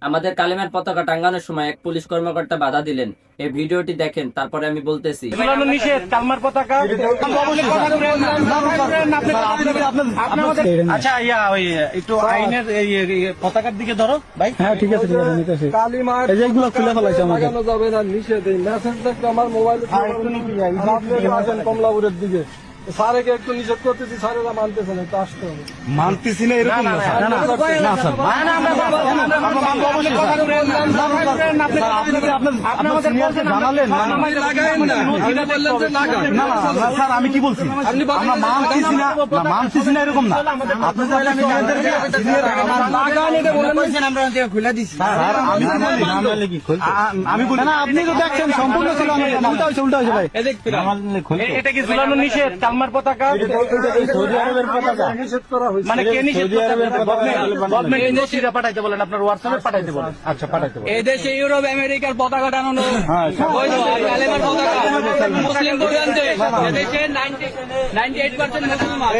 আমাদের কালেমার পতাকা টাঙ্গানোর সময় এক পুলিশ কর্মকর্তা বাধা দিলেন। এই ভিডিওটি দেখেন, তারপরে আমি বলতেছি। নিষেধ কালমার পতাকা। আচ্ছা ওই একটু আইনের পতাকার দিকে ধরো ভাই। হ্যাঁ ঠিক আছে নিতেছি। কালিমার এই যেগুলো খুলে ফেলাইছে আমাকে। লাগানো যাবে না, নিষেধ। এই মেসেজটা একটু আমার মোবাইলে আসেন কমলাপুরের দিকে। স্যারকে একটু নিষেধ করতেছি, স্যারেরা মানতেছে না, একটু আসতে হবে। মানতেছি না এরকম না স্যার। না স্যার, জানালেন স্যার, আমি কি বলছি মানতেছি না এরকম না। আপনি আমি বলি না, আপনি তো দেখছেন সম্পূর্ণ ছিল। উল্টা হয়েছে ভাই। এটা কি ঝুলানো নিষেধ কালমার পতাকা? সৌদি আরবের পতাকা নিষেধ করা হয়েছে। মানে কে নিষেধ? সৌদি আরবের পতাকা গভর্নমেন্ট পাঠাইতে বলেন, আপনার হোয়াটসঅ্যাপে পাঠাইতে বলেন। আচ্ছা পাঠাইতে বলেন। এই দেশে ইউরোপ আমেরিকার পতাকা টানানো বৈধ। আর কালেমার পতাকা মুসলিম পরিবারে এদেশে 98% মুসলমান।